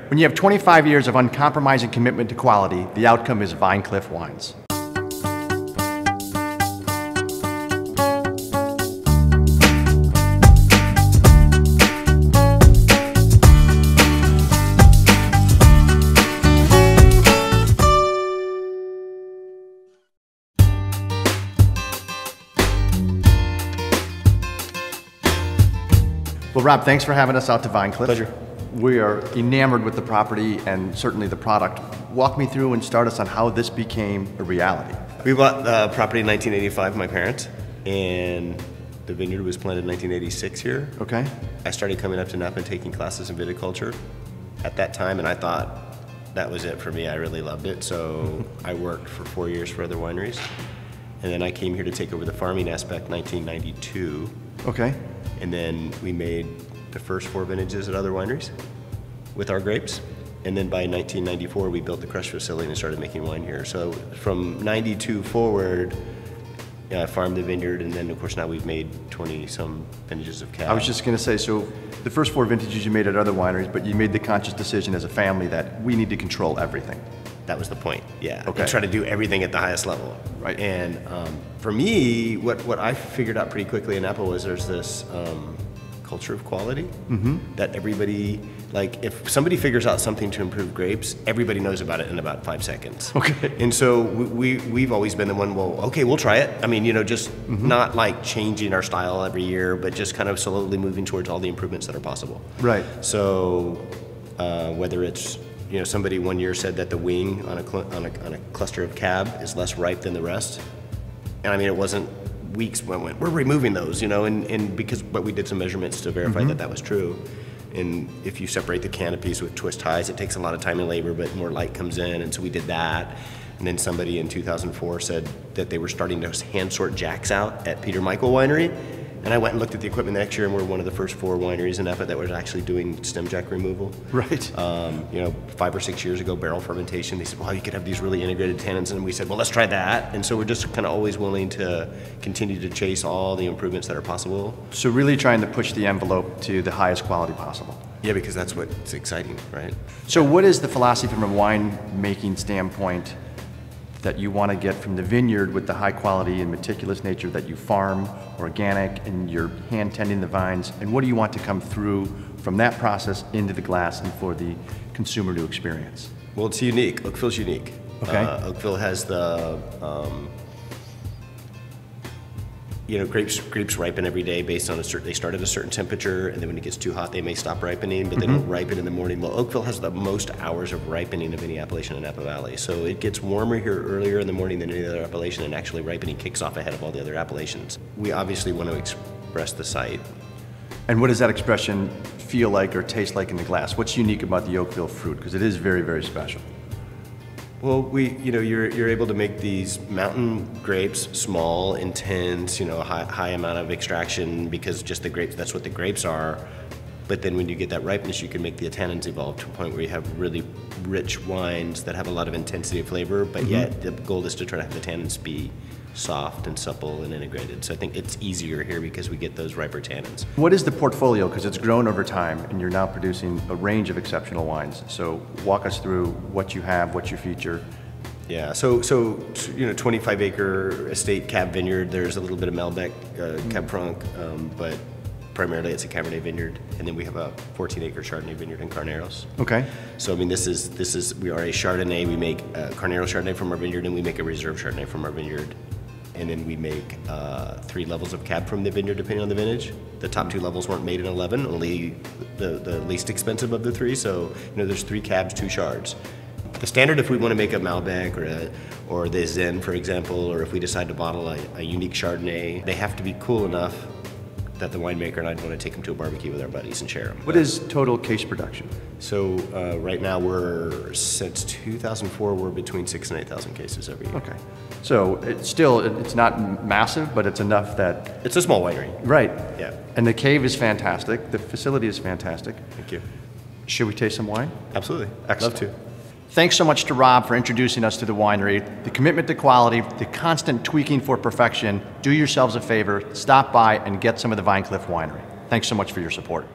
When you have 25 years of uncompromising commitment to quality, the outcome is Vine Cliff Wines. Well, Rob, thanks for having us out to Vine Cliff. Pleasure. We are enamored with the property and certainly the product. Walk me through and start us on how this became a reality. We bought the property in 1985, my parents, and the vineyard was planted in 1986 here. Okay. I started coming up to Napa and taking classes in viticulture at that time, and I thought that was it for me. I really loved it, so I worked for 4 years for other wineries, and then I came here to take over the farming aspect in 1992. Okay. And then we made the first 4 vintages at other wineries with our grapes. And then by 1994, we built the crush facility and started making wine here. So from 92 forward, I farmed the vineyard, and then of course now we've made 20-some vintages of cab. I was just going to say, so the first 4 vintages you made at other wineries, but you made the conscious decision as a family that we need to control everything. That was the point, yeah. Okay. And try to do everything at the highest level. Right. And for me, what I figured out pretty quickly in Napa was there's this culture of quality that everybody, like if somebody figures out something to improve grapes, everybody knows about it in about 5 seconds. Okay. And so we've always been the one, well, okay, we'll try it. I mean, you know, just not like changing our style every year, but just kind of slowly moving towards all the improvements that are possible. Right. So whether it's, you know, somebody one year said that the wing on a cluster of cab is less ripe than the rest. And I mean, it wasn't weeks when we're removing those, you know, but we did some measurements to verify that that was true. And if you separate the canopies with twist ties, it takes a lot of time and labor, but more light comes in, and so we did that. And then somebody in 2004 said that they were starting to hand sort jacks out at Peter Michael Winery. And I went and looked at the equipment the next year, and we're one of the first 4 wineries in Napa that was actually doing stem jack removal. Right. You know, 5 or 6 years ago, barrel fermentation, they said, well, you could have these really integrated tannins. And we said, well, let's try that. And so we're just kind of always willing to continue to chase all the improvements that are possible. So really trying to push the envelope to the highest quality possible. Yeah, because that's what's exciting, right? So what is the philosophy from a wine-making standpoint that you want to get from the vineyard with the high quality and meticulous nature that you farm, organic, and you're hand tending the vines, and what do you want to come through from that process into the glass and for the consumer to experience? Well, it's unique. Oakville's unique. Okay. Oakville has the, you know, grapes ripen every day based on they start at a certain temperature, and then when it gets too hot, they may stop ripening, but they don't ripen in the morning. Well, Oakville has the most hours of ripening of any appellation in Napa Valley. So it gets warmer here earlier in the morning than any other appellation, and actually ripening kicks off ahead of all the other appellations. We obviously want to express the site. And what does that expression feel like or taste like in the glass? What's unique about the Oakville fruit? Because it is very, very special. Well, you know, you're able to make these mountain grapes small, intense, you know, a high amount of extraction because just the grapes, that's what the grapes are. But then when you get that ripeness, you can make the tannins evolve to a point where you have really rich wines that have a lot of intensity of flavor, but yet the goal is to try to have the tannins be soft and supple and integrated. So I think it's easier here because we get those riper tannins. What is the portfolio? Because it's grown over time and you're now producing a range of exceptional wines. So walk us through what you have, what you feature. Yeah, so you know, 25-acre estate cab vineyard. There's a little bit of Malbec, Cab Franc, but primarily it's a Cabernet vineyard, and then we have a 14-acre Chardonnay vineyard in Carneros. Okay. So I mean, we are a Chardonnay. We make a Carnero Chardonnay from our vineyard, and we make a Reserve Chardonnay from our vineyard, and then we make 3 levels of cab from the vineyard depending on the vintage. The top 2 levels weren't made in 11, only the least expensive of the 3. So you know, there's 3 cabs, 2 Chards. The standard, if we want to make a Malbec or the Zen, for example, or if we decide to bottle a unique Chardonnay, they have to be cool enough that the winemaker and I'd want to take them to a barbecue with our buddies and share them. What is total case production? So right now since 2004, we're between 6,000 and 8,000 cases every year. Okay. So it's not massive, but it's enough that... It's a small winery. Right. Yeah. And the cave is fantastic. The facility is fantastic. Thank you. Should we taste some wine? Absolutely. Excellent. Love to. Thanks so much to Rob for introducing us to the winery. The commitment to quality, the constant tweaking for perfection. Do yourselves a favor, stop by and get some of the Vine Cliff Winery. Thanks so much for your support.